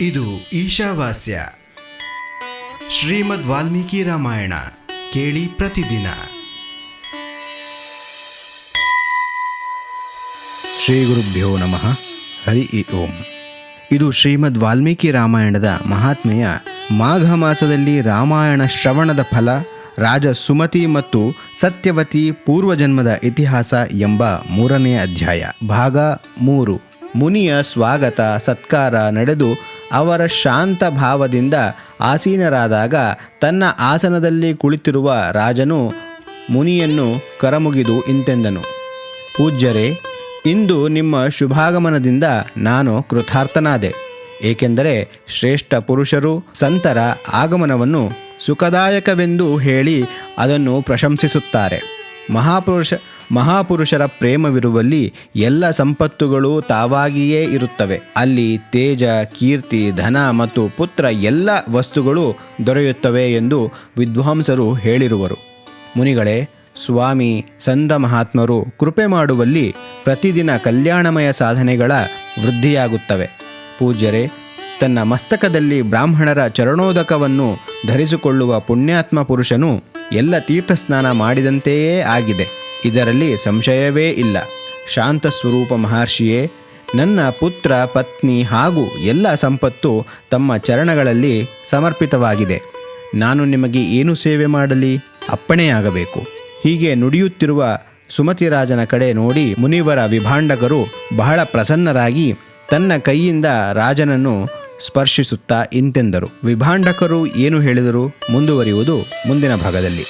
ಇದು ಈಶಾವಾಸ್ಯ ಶ್ರೀಮದ್ ವಾಲ್ಮೀಕಿ ರಾಮಾಯಣ ಕೇಳಿ ಪ್ರತಿದಿನ. ಶ್ರೀ ಗುರುಭ್ಯೋ ನಮಃ. ಹರಿ ಓಂ. ಇದು ಶ್ರೀಮದ್ ವಾಲ್ಮೀಕಿ ರಾಮಾಯಣದ ಮಹಾತ್ಮೆಯ ಮಾಘ ಮಾಸದಲ್ಲಿ ರಾಮಾಯಣ ಶ್ರವಣದ ಫಲ, ರಾಜ ಸುಮತಿ ಮತ್ತು ಸತ್ಯವತಿ ಪೂರ್ವಜನ್ಮದ ಇತಿಹಾಸ ಎಂಬ 3ನೇ ಅಧ್ಯಾಯ. ಭಾಗ 3. ಮುನಿಯ ಸ್ವಾಗತ ಸತ್ಕಾರ ನಡೆದು ಅವರ ಶಾಂತ ಭಾವದಿಂದ ಆಸೀನರಾದಾಗ ತನ್ನ ಆಸನದಲ್ಲಿ ಕುಳಿತಿರುವ ರಾಜನು ಮುನಿಯನ್ನು ಕರಮುಗಿದು ಇಂತೆಂದನು: ಪೂಜ್ಯರೇ, ಇಂದು ನಿಮ್ಮ ಶುಭಾಗಮನದಿಂದ ನಾನು ಕೃತಾರ್ಥನಾದೆ. ಏಕೆಂದರೆ ಶ್ರೇಷ್ಠ ಪುರುಷರು ಸಂತರ ಆಗಮನವನ್ನು ಸುಖದಾಯಕವೆಂದು ಹೇಳಿ ಅದನ್ನು ಪ್ರಶಂಸಿಸುತ್ತಾರೆ. ಮಹಾಪುರುಷರ ಪ್ರೇಮವಿರುವಲ್ಲಿ ಎಲ್ಲ ಸಂಪತ್ತುಗಳು ತಾವಾಗಿಯೇ ಇರುತ್ತವೆ. ಅಲ್ಲಿ ತೇಜ, ಕೀರ್ತಿ, ಧನ ಮತ್ತು ಪುತ್ರ ಎಲ್ಲ ವಸ್ತುಗಳು ದೊರೆಯುತ್ತವೆ ಎಂದು ವಿದ್ವಾಂಸರು ಹೇಳಿರುವರು. ಮುನಿಗಳೇ, ಸ್ವಾಮಿ ಸಂತ ಮಹಾತ್ಮರು ಕೃಪೆ ಮಾಡುವಲ್ಲಿ ಪ್ರತಿದಿನ ಕಲ್ಯಾಣಮಯ ಸಾಧನೆಗಳ ವೃದ್ಧಿಯಾಗುತ್ತವೆ. ಪೂಜ್ಯರೇ, ತನ್ನ ಮಸ್ತಕದಲ್ಲಿ ಬ್ರಾಹ್ಮಣರ ಚರಣೋದಕವನ್ನು ಧರಿಸಿಕೊಳ್ಳುವ ಪುಣ್ಯಾತ್ಮ ಪುರುಷನು ಎಲ್ಲ ತೀರ್ಥಸ್ನಾನ ಮಾಡಿದಂತೆಯೇ ಆಗಿದೆ. ಇದರಲ್ಲಿ ಸಂಶಯವೇ ಇಲ್ಲ. ಶಾಂತ ಸ್ವರೂಪ ಮಹರ್ಷಿಯೇ, ನನ್ನ ಪುತ್ರ, ಪತ್ನಿ ಹಾಗೂ ಎಲ್ಲ ಸಂಪತ್ತು ತಮ್ಮ ಚರಣಗಳಲ್ಲಿ ಸಮರ್ಪಿತವಾಗಿದೆ. ನಾನು ನಿಮಗೆ ಏನು ಸೇವೆ ಮಾಡಲಿ? ಅಪ್ಪಣೆಯಾಗಬೇಕು. ಹೀಗೆ ನುಡಿಯುತ್ತಿರುವ ಸುಮತಿರಾಜನ ಕಡೆ ನೋಡಿ ಮುನಿವರ ವಿಭಾಂಡಕರು ಬಹಳ ಪ್ರಸನ್ನರಾಗಿ ತನ್ನ ಕೈಯಿಂದ ರಾಜನನ್ನು ಸ್ಪರ್ಶಿಸುತ್ತಾ ಇಂತೆಂದರು. ವಿಭಾಂಡಕರು ಏನು ಹೇಳಿದರು ಮುಂದುವರಿಯುವುದು ಮುಂದಿನ ಭಾಗದಲ್ಲಿ.